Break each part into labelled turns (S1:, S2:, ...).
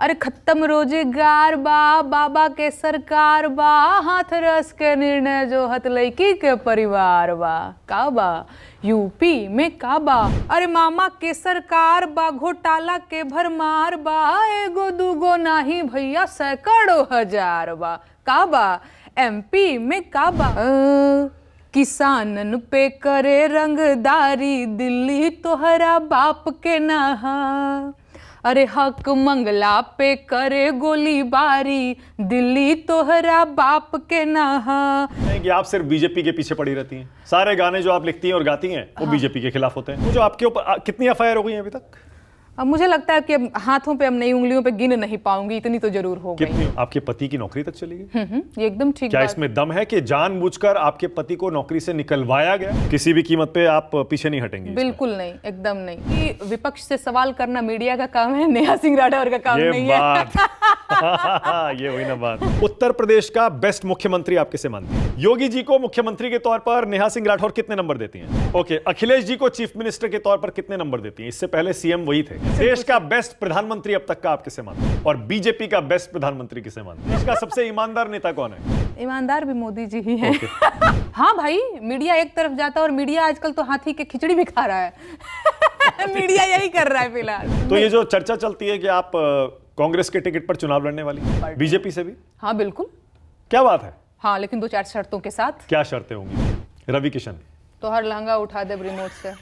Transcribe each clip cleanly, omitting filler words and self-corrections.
S1: अरे खत्म रोजगार बा, बाबा के सरकार बा, हाथ रस के निर्णय जो हत लड़की के परिवार बा। का बा यूपी में का बा? अरे मामा के सरकार बा, घोटाला के भरमार बा, एगो दूगो नाही भैया सैकड़ों हजार बा। का बा एमपी में का बा? किसानन पे करे रंगदारी, दिल्ली तोहरा बाप के नहा। अरे हक मंगला पे करे गोलीबारी, दिल्ली तोहरा बाप के नहा।
S2: कि आप सिर्फ बीजेपी के पीछे पड़ी रहती हैं, सारे गाने जो आप लिखती हैं और गाती हैं वो बीजेपी के खिलाफ होते हैं। वो जो आपके ऊपर कितनी एफआईआर हो गई हैं अभी तक?
S1: अब मुझे लगता है कि अब हाथों पे, अब नई उंगलियों पे गिन नहीं पाऊंगी, इतनी तो जरूर हो गई।
S2: कितनी? आपके पति की नौकरी तक चली गई?
S1: ये एकदम ठीक।
S2: क्या इसमें दम है कि जानबूझकर आपके पति को नौकरी से निकलवाया गया? किसी भी कीमत पे आप पीछे नहीं हटेंगी?
S1: बिल्कुल नहीं, एकदम नहीं। कि विपक्ष से सवाल करना मीडिया का काम है, नेहा सिंह राठौर का काम नहीं है।
S2: ये हुई ना बात। उत्तर प्रदेश का बेस्ट मुख्यमंत्री आप किसे मानती हैं? योगी जी को मुख्यमंत्री के तौर पर नेहा सिंह राठौर कितने नंबर देती हैं? ओके, अखिलेश जी को चीफ मिनिस्टर के तौर पर कितने नंबर देती हैं? इससे पहले सीएम वही थे। देश का बेस्ट प्रधानमंत्री अब तक का आप किसे मानते हैं? और बीजेपी का बेस्ट प्रधानमंत्री किसे मानते हैं? देश का सबसे ईमानदार नेता कौन है?
S1: ईमानदार भी मोदी जी ही हैं। हाँ भाई, मीडिया एक तरफ जाता है और मीडिया आजकल तो हाथी के खिचड़ी भी खा रहा है। मीडिया यही कर रहा है फिलहाल।
S2: तो ये जो चर्चा चलती है कि आप कांग्रेस के टिकट पर चुनाव लड़ने वाली, बीजेपी से भी?
S1: हाँ बिल्कुल।
S2: क्या बात है?
S1: हाँ, लेकिन 2-4 शर्तों के साथ।
S2: क्या शर्तें होंगी? रवि किशन
S1: तो हर लहंगा उठा दे रिमोट से।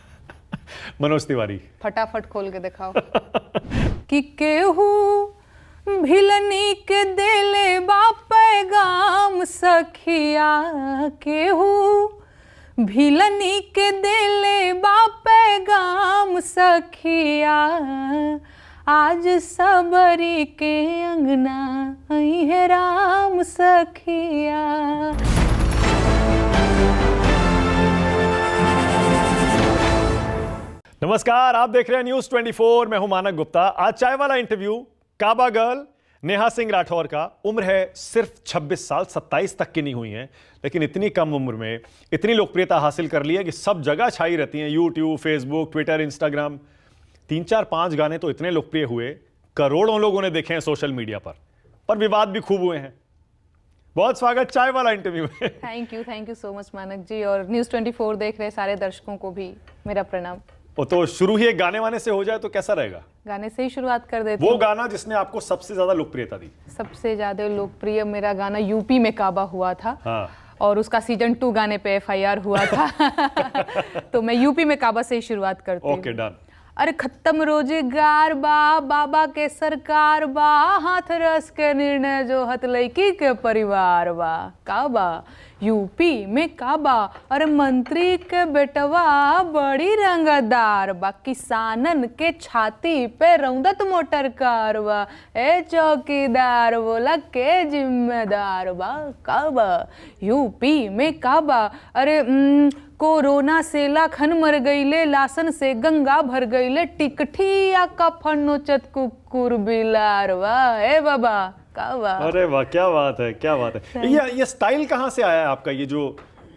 S2: मनोज तिवारी
S1: फटाफट खोल के दिखाओ। कि केहू भिलनी के देले बा पैगाम सखिया, केहू भिलनी के देले बा पैगाम सखिया, आज सबरी के अंगना आई है राम सखिया।
S2: नमस्कार, आप देख रहे हैं न्यूज 24। मैं हूं मानक गुप्ता। आज चाय वाला इंटरव्यू काबा गर्ल नेहा सिंह राठौर का। उम्र है सिर्फ 26 साल, 27 तक की नहीं हुई है, लेकिन इतनी कम उम्र में इतनी लोकप्रियता हासिल कर ली है कि सब जगह छाई रहती हैं। YouTube, Facebook, Twitter, Instagram. 3-4-5 गाने तो इतने लोकप्रिय हुए, करोड़ों लोगों ने देखे हैं सोशल मीडिया पर विवाद भी खूब हुए हैं। बहुत स्वागत चाय वाला इंटरव्यू में।
S1: थैंक यू सो मच मानक जी, और न्यूज 24 देख रहे सारे दर्शकों को भी मेरा प्रणाम।
S2: तो शुरू ही एक गाने वाने से हो जाए तो कैसा रहेगा?
S1: गाने से ही शुरुआत कर देते।
S2: वो गाना जिसने आपको सबसे ज्यादा लोकप्रियता दी।
S1: सबसे ज्यादा लोकप्रिय मेरा गाना यूपी में काबा हुआ था।
S2: हाँ।
S1: और उसका सीजन 2 गाने पे एफआईआर हुआ था। तो मैं यूपी में काबा से ही शुरुआत करती हूँ।
S2: Okay, done.
S1: अरे खत्म रोजगार बा, बाबा के सरकार बा, हाथ रस के निर्णय जो हत लड़की के परिवार बा। का बा यूपी में का बा? अरे मंत्री के बेटवा बड़ी रंगदार बा, किसानन के छाती पे रौदत मोटर कार बा, ए चौकीदार बोला के जिम्मेदार बा। का बा यूपी में का बा? अरे कोरोना से लाखन मर गईले, लासन से गंगा भर गईले, टिकठिया का फन्नोचत कुकुर बिलार बा। ए बाबा का बा?
S2: अरे वाह, क्या बात है, क्या बात है। ये स्टाइल कहाँ से आया है आपका? ये जो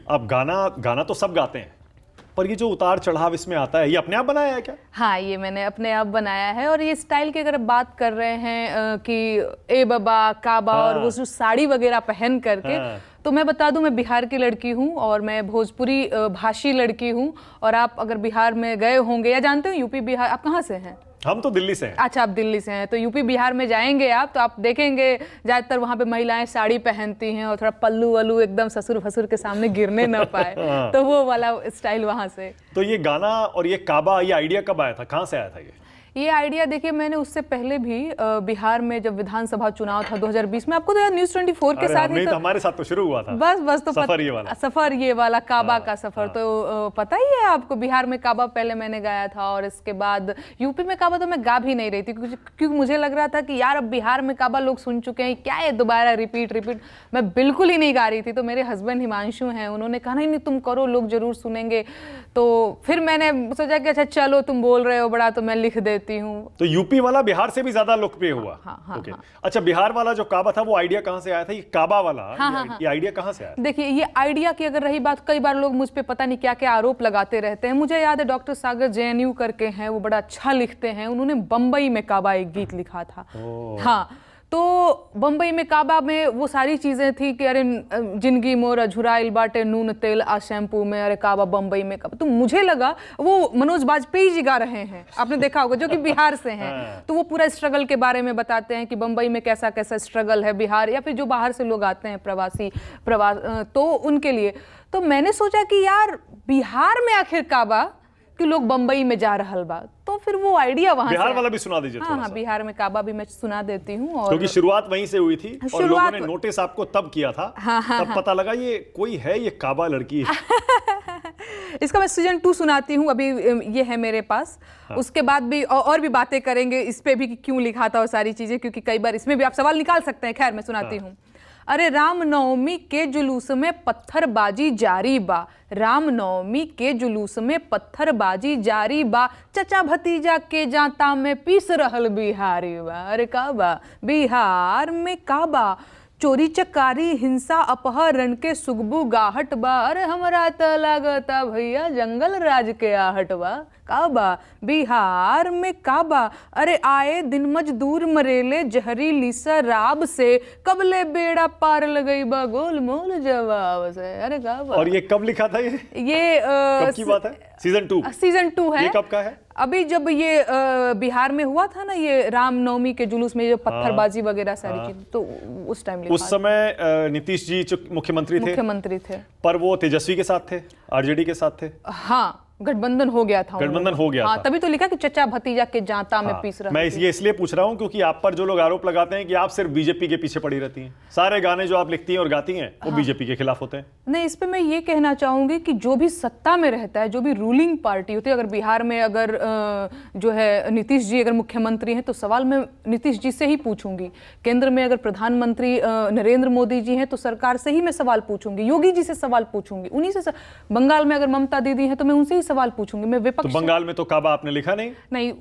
S2: आप गाना तो सब गाते हैं, पर ये जो उतार चढ़ाव इसमें आता है, ये अपने आप बनाया है क्या?
S1: हाँ, ये मैंने अपने आप बनाया है। और ये स्टाइल की अगर बात कर रहे हैं कि ए बाबा काबा, और वो जो साड़ी वगैरह पहन करके, तो मैं बता दूं, मैं बिहार की लड़की हूं और मैं भोजपुरी भाषी लड़की हूं। और आप अगर बिहार में गए होंगे या जानते हो यूपी बिहार, आप कहाँ से हैं?
S2: हम तो दिल्ली से हैं।
S1: अच्छा, आप दिल्ली से हैं, तो यूपी बिहार में जाएंगे आप तो आप देखेंगे ज्यादातर वहाँ पे महिलाएं साड़ी पहनती हैं और थोड़ा पल्लू वल्लू एकदम ससुर फसुर के सामने गिरने न पाए। तो वो वाला स्टाइल वहाँ से। तो
S2: ये गाना और ये काबा, ये आइडिया कब आया था, कहाँ से आया था
S1: ये आइडिया? देखिए, मैंने उससे पहले भी बिहार में जब विधानसभा चुनाव था 2020 में, आपको तो यार न्यूज 24 के साथ ही
S2: तो हमारे साथ तो शुरू हुआ था।
S1: बस तो
S2: सफर
S1: ये वाला काबा का सफर। तो पता ही है आपको, बिहार में काबा पहले मैंने गाया था और इसके बाद यूपी में काबा तो मैं गा भी नहीं रही थी, क्योंकि मुझे लग रहा था कि यार अब बिहार में काबा लोग सुन चुके हैं, क्या है दोबारा रिपीट। मैं बिल्कुल ही नहीं गा रही थी। तो मेरे हस्बैंड हिमांशु हैं, उन्होंने कहा नहीं तुम करो, लोग जरूर सुनेंगे। तो फिर मैंने सोचा कि अच्छा चलो तुम बोल रहे हो बड़ा, तो मैं लिख देती देती हूँ।
S2: तो यूपी वाला बिहार से भी ज्यादा लोकप्रिय हुआ।
S1: हाँ,
S2: ओके। अच्छा, बिहार वाला जो काबा था वो आइडिया कहाँ से आया था? ये काबा वाला ये आइडिया कहाँ से आया?
S1: देखिए, ये आइडिया की अगर रही बात, कई बार लोग मुझ पे पता नहीं क्या क्या आरोप लगाते रहते हैं। मुझे याद है डॉक्टर सागर जेएनयू करके हैं, वो बड़ा अच्छा लिखते हैं, उन्होंने बम्बई में काबा एक गीत लिखा था। हाँ, तो बम्बई में काबा में वो सारी चीजें थी कि अरे जिंदगी मोरा झुराइल बाटे नून तेल आ शैम्पू में, अरे काबा बम्बई में काबा। तो मुझे लगा वो मनोज बाजपेयी जी गा रहे हैं, आपने देखा होगा, जो कि बिहार से हैं। तो वो पूरा स्ट्रगल के बारे में बताते हैं कि बम्बई में कैसा कैसा स्ट्रगल है बिहार, या फिर जो बाहर से लोग आते हैं प्रवास, तो उनके लिए। तो मैंने सोचा कि यार बिहार में आखिर काबा कि लोग बम्बई में जा रहल बा, तो फिर वो आइडिया वहां
S2: बिहार
S1: से
S2: वाला भी सुना दीजिए थोड़ा
S1: हाँ,
S2: सा।
S1: बिहार में काबा भी मैं सुना देती हूँ। और
S2: क्योंकि शुरुआत वहीं से हुई थी और लोगों ने
S1: शुरुआत-
S2: नोटिस आपको तब किया था। तब पता लगा ये कोई है, ये काबा लड़की है।
S1: इसका मैं सीजन 2 सुनाती हूँ, अभी ये है मेरे पास। उसके बाद भी और भी बातें करेंगे इस पे भी कि क्यों लिखा था और सारी चीजें, क्योंकि कई बार इसमें भी आप सवाल निकाल सकते हैं। खैर, मैं सुनाती हूँ। अरे रामनवमी के जुलूस में पत्थरबाजी जारी बा, रामनवमी के जुलूस में पत्थरबाजी जारी बा, चचा भतीजा के जाता में पीस रहल बिहारी बा। अरे काबा बिहार में काबा, चोरी चकारी हिंसा अपहरण के सुगबू गाहट बा। अरे हमरा त लागता भैया जंगल राज के आहट बा। काबा बिहार में काबा, अरे आए दिन मजदूर मरेले जहरीली शराब से, कबले बेड़ा पार लगई बा गोलमोल जवाब से। अरे काबा।
S2: और ये कब लिखा था? ये कब की बात है? सीजन 2?
S1: सीजन 2 है।
S2: ये कब का है?
S1: अभी जब ये बिहार में हुआ था ना, ये रामनवमी के जुलूस में जो पत्थरबाजी वगैरह सारी चीज, तो उस टाइम
S2: उस समय नीतीश जी जो मुख्यमंत्री थे, पर वो तेजस्वी के साथ थे, आरजेडी के साथ थे।
S1: हाँ, गठबंधन हो गया था।
S2: गठबंधन हो गया
S1: हाँ,
S2: था।
S1: तभी तो लिखा कि चचा भतीजा के जांता में पीस रहा।
S2: मैं इसलिए पूछ रहा हूं क्योंकि आप पर जो लोग आरोप लगाते हैं कि आप सिर्फ बीजेपी के पीछे पड़ी रहती हैं, सारे गाने जो आप लिखती हैं और गाती हैं वो बीजेपी के खिलाफ होते हैं।
S1: नहीं, इस पे मैं ये कहना चाहूंगी कि जो भी सत्ता में रहता है, जो भी रूलिंग पार्टी होती है, अगर बिहार में अगर जो है नीतीश जी अगर मुख्यमंत्री हैं तो सवाल मैं नीतीश जी से ही पूछूंगी। केंद्र में अगर प्रधानमंत्री नरेंद्र मोदी जी हैं तो सरकार से ही मैं सवाल पूछूंगी, योगी जी से सवाल पूछूंगी, उन्हीं से बंगाल में अगर ममता दीदी हैं तो मैं उनसे ही सवाल पूछूंगी। मैं
S2: तो बंगाल में तो काबा आपने लिखा नहीं?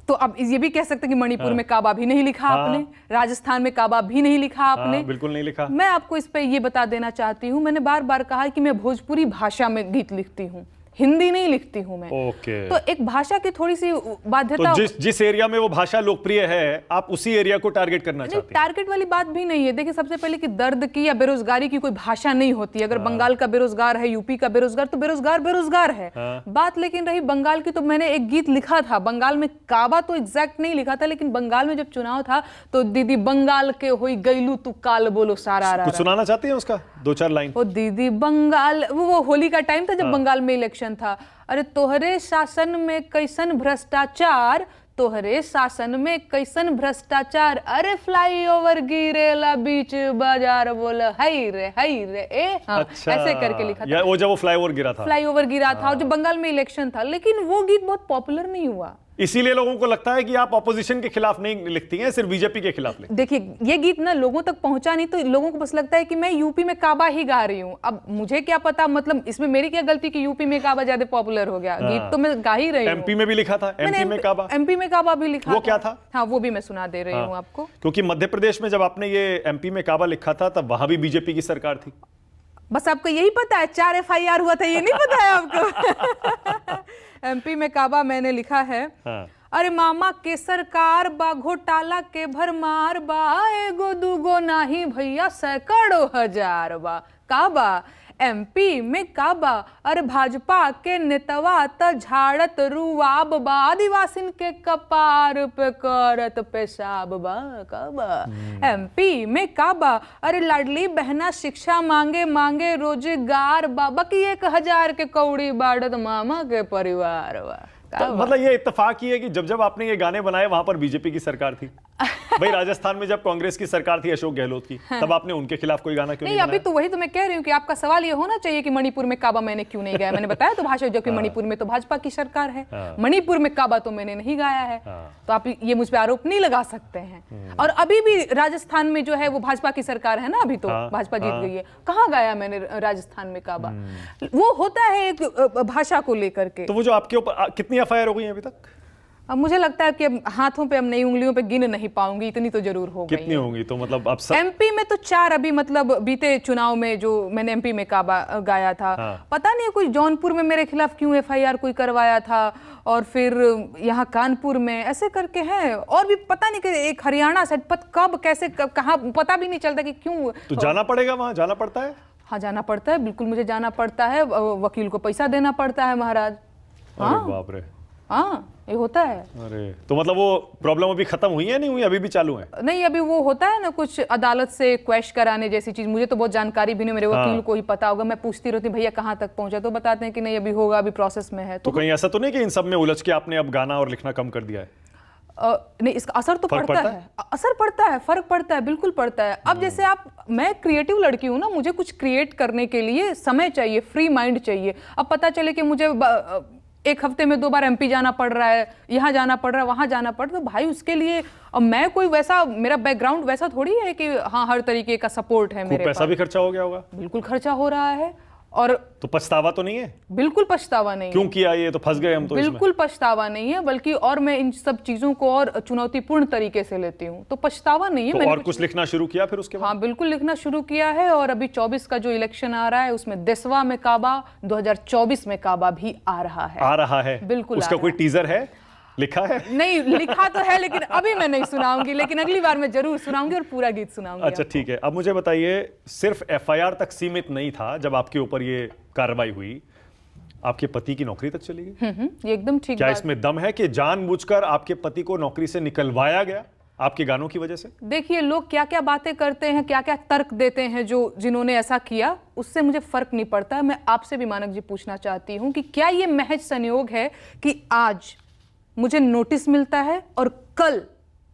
S1: तो अब ये भी कह सकते हैं कि मणिपुर में काबा भी नहीं लिखा आपने, राजस्थान में काबा भी नहीं लिखा आपने।
S2: बिल्कुल नहीं लिखा।
S1: मैं आपको इस पे ये बता देना चाहती हूँ, मैंने बार बार कहा कि मैं भोजपुरी भाषा में गीत लिखती हूँ, हिंदी नहीं लिखती हूँ मैं।
S2: ओके।
S1: तो एक भाषा की थोड़ी सी बाध्यता।
S2: तो जिस एरिया में वो भाषा लोकप्रिय है आप उसी एरिया को टारगेट करना चाहते हैं?
S1: टारगेट वाली बात भी नहीं है। देखिए, सबसे पहले कि दर्द की या बेरोजगारी की कोई भाषा नहीं होती। अगर बंगाल का बेरोजगार है, यूपी का बेरोजगार, तो बेरोजगार है। बात लेकिन रही बंगाल की, तो मैंने एक गीत लिखा था बंगाल में, काबा तो एग्जैक्ट नहीं लिखा था, लेकिन बंगाल में जब चुनाव था तो दीदी बंगाल के होई गईलू तू काल बोलो सारा।
S2: कुछ सुनाना चाहते हैं उसका 2-4 लाइन?
S1: ओ दीदी बंगाल, वो होली का टाइम था जब बंगाल में इलेक्शन था। अरे तोहरे शासन में कैसन भ्रष्टाचार, तोहरे शासन में कैसन भ्रष्टाचार, अरे फ्लाईओवर गिरेला बीच बाजार बोला हाय रे ए। हाँ,
S2: अच्छा,
S1: ऐसे करके लिखा था।
S2: वो जब वो फ्लाईओवर गिरा था
S1: और जो बंगाल में इलेक्शन था, लेकिन वो गीत बहुत पॉपुलर नहीं हुआ।
S2: इसीलिए लोगों को लगता है कि आप ऑपोजिशन के खिलाफ नहीं लिखती हैं, सिर्फ बीजेपी के खिलाफ लिखती हैं।
S1: देखिए, ये गीत ना लोगों तक पहुंचा नहीं, तो लोगों को बस लगता है कि मैं यूपी में काबा ही गा रही हूँ। अब मुझे क्या पता, मतलब इसमें मेरी क्या गलती कि यूपी में काबा ज्यादा पॉपुलर हो गया। गीत तो मैं गा ही रही हूँ।
S2: एमपी में भी लिखा था, एमपी में काबा
S1: भी लिखा।
S2: वो क्या था?
S1: हाँ, वो भी मैं सुना दे रही हूँ आपको।
S2: क्योंकि मध्य प्रदेश में जब आपने ये एमपी में काबा लिखा था तब वहां भी बीजेपी की सरकार थी।
S1: बस आपको यही पता है 4 FIR हुआ था, ये नहीं पता है आपको? एमपी में काबा मैंने लिखा है। अरे मामा के सरकार बा, घोटाला के भरमार बा, एगो दूगो नाही भैया सैकड़ों हजार बा। काबा एमपी में काबा, अरे भाजपा के नेतवा त झाड़त रुआब बा, आदिवासिन के कपार पे करत पेशाब बा। काबा एमपी में काबा, अरे लाडली बहना शिक्षा मांगे रोजगार बा, बाकी 1000 के कौड़ी बाड़त मामा के परिवार बा।
S2: तो मतलब ये इत्तेफाक ही है कि जब आपने ये गाने बनाए वहां पर बीजेपी की सरकार थी। भाई राजस्थान में जब कांग्रेस की सरकार थी अशोक गहलोत की, तब आपने उनके खिलाफ कोई गाना क्यों नहीं
S1: अभी तो वही तो मैं कह रही हूँ कि आपका सवाल ये होना चाहिए कि मणिपुर में काबा मैंने क्यों नहीं गाया। मैंने बताया तो भाषा, जो कि मणिपुर में तो भाजपा की सरकार है, मणिपुर में काबा तो मैंने नहीं गाया है। तो आप ये मुझ पर आरोप नहीं लगा सकते हैं। और अभी भी राजस्थान में जो है वो भाजपा की सरकार है ना, अभी तो भाजपा जीत गई है। कहाँ गाया मैंने राजस्थान में काबा? वो होता है एक भाषा को लेकर के।
S2: तो वो जो आपके ऊपर कितनी FIR हो गई अभी तक?
S1: अब मुझे लगता है कि अब हाथों पे, अब नई उंगलियों पे गिन नहीं पाऊंगी, इतनी तो जरूर हो गई
S2: कितनी
S1: है।
S2: होंगी तो मतलब अब सब
S1: एमपी में तो 4 अभी, मतलब बीते चुनाव में जो मैंने एमपी में काबा गाया था।
S2: हाँ।
S1: पता नहीं कोई जौनपुर में मेरे खिलाफ क्यों एफआईआर कोई करवाया था, और फिर यहाँ कानपुर में ऐसे करके है, और भी पता नहीं कि एक हरियाणा से कब कैसे कहाँ पता भी नहीं चलता कि क्यों।
S2: तो जाना पड़ेगा, वहां जाना पड़ता है।
S1: हाँ जाना पड़ता है, बिल्कुल मुझे जाना पड़ता है, वकील को पैसा देना पड़ता है महाराज।
S2: अरे बाप रे।
S1: हाँ ये होता है।
S2: अरे तो मतलब वो प्रॉब्लम अभी खत्म हुई है, नहीं हुई, अभी भी चालू है?
S1: नहीं, अभी वो होता है ना कुछ अदालत से क्वेश कराने जैसी चीज, मुझे तो बहुत जानकारी भी नहीं, मेरे वकील को ही पता होगा। मैं पूछती रहती हूँ भैया कहाँ तक पहुंचा, तो बताते हैं कि नहीं अभी होगा, अभी प्रोसेस में है।
S2: तो कहीं ऐसा तो नहीं कि इन सब में उलझ के आपने अब गाना और लिखना कम कर दिया है?
S1: नहीं, इसका असर तो
S2: फर्क
S1: पड़ता
S2: पड़ता
S1: है, असर पड़ता है, फर्क पड़ता है, बिल्कुल पड़ता है। अब जैसे मैं क्रिएटिव लड़की हूँ ना, मुझे कुछ क्रिएट करने के लिए समय चाहिए, फ्री माइंड चाहिए। अब पता चले कि मुझे एक हफ्ते में 2 बार एमपी जाना पड़ रहा है, यहाँ जाना पड़ रहा है, वहाँ जाना पड़ रहा है, तो भाई उसके लिए अब मैं कोई वैसा, मेरा बैकग्राउंड वैसा थोड़ी है कि हाँ हर तरीके का सपोर्ट है मेरे पास।
S2: पैसा भी खर्चा हो गया होगा?
S1: बिल्कुल खर्चा हो रहा है, और
S2: तो पछतावा तो नहीं है?
S1: बिल्कुल पछतावा नहीं
S2: क्यों
S1: है,
S2: किया ये, तो फंस गए हम तो इसमें।
S1: बिल्कुल पछतावा नहीं है, बल्कि और मैं इन सब चीजों को और चुनौतीपूर्ण तरीके से लेती हूँ, तो पछतावा नहीं है।
S2: तो
S1: मैंने
S2: और कुछ लिखना शुरू किया फिर उसके बाद?
S1: हाँ बिल्कुल लिखना शुरू किया है, और अभी 24 का जो इलेक्शन आ रहा है उसमें 10वां में काबा, 2024 में काबा भी आ रहा है।
S2: आ रहा है,
S1: बिल्कुल
S2: उसका
S1: आ
S2: कोई
S1: रहा
S2: टीजर है, लिखा है?
S1: नहीं लिखा तो है, लेकिन अभी मैं नहीं सुनाऊंगी, लेकिन अगली बार मैं जरूर सुनाऊंगी और पूरा गीत सुनाऊंगी।
S2: अच्छा ठीक है, अब मुझे बताइए, सिर्फ एफआईआर तक सीमित नहीं था जब आपके ऊपर ये कार्रवाई हुई, आपके पति की नौकरी तक चली गई?
S1: ये एकदम ठीक
S2: क्या
S1: बात।
S2: इसमें दम है कि जानबूझकर आपके पति को नौकरी से निकलवाया गया आपके गानों की वजह से?
S1: देखिए लोग क्या क्या बातें करते हैं, क्या क्या तर्क देते हैं, जो जिन्होंने ऐसा किया उससे मुझे फर्क नहीं पड़ता है। मैं आपसे भी मानक जी पूछना चाहती हूं कि क्या ये महज संयोग है कि आज मुझे नोटिस मिलता है और कल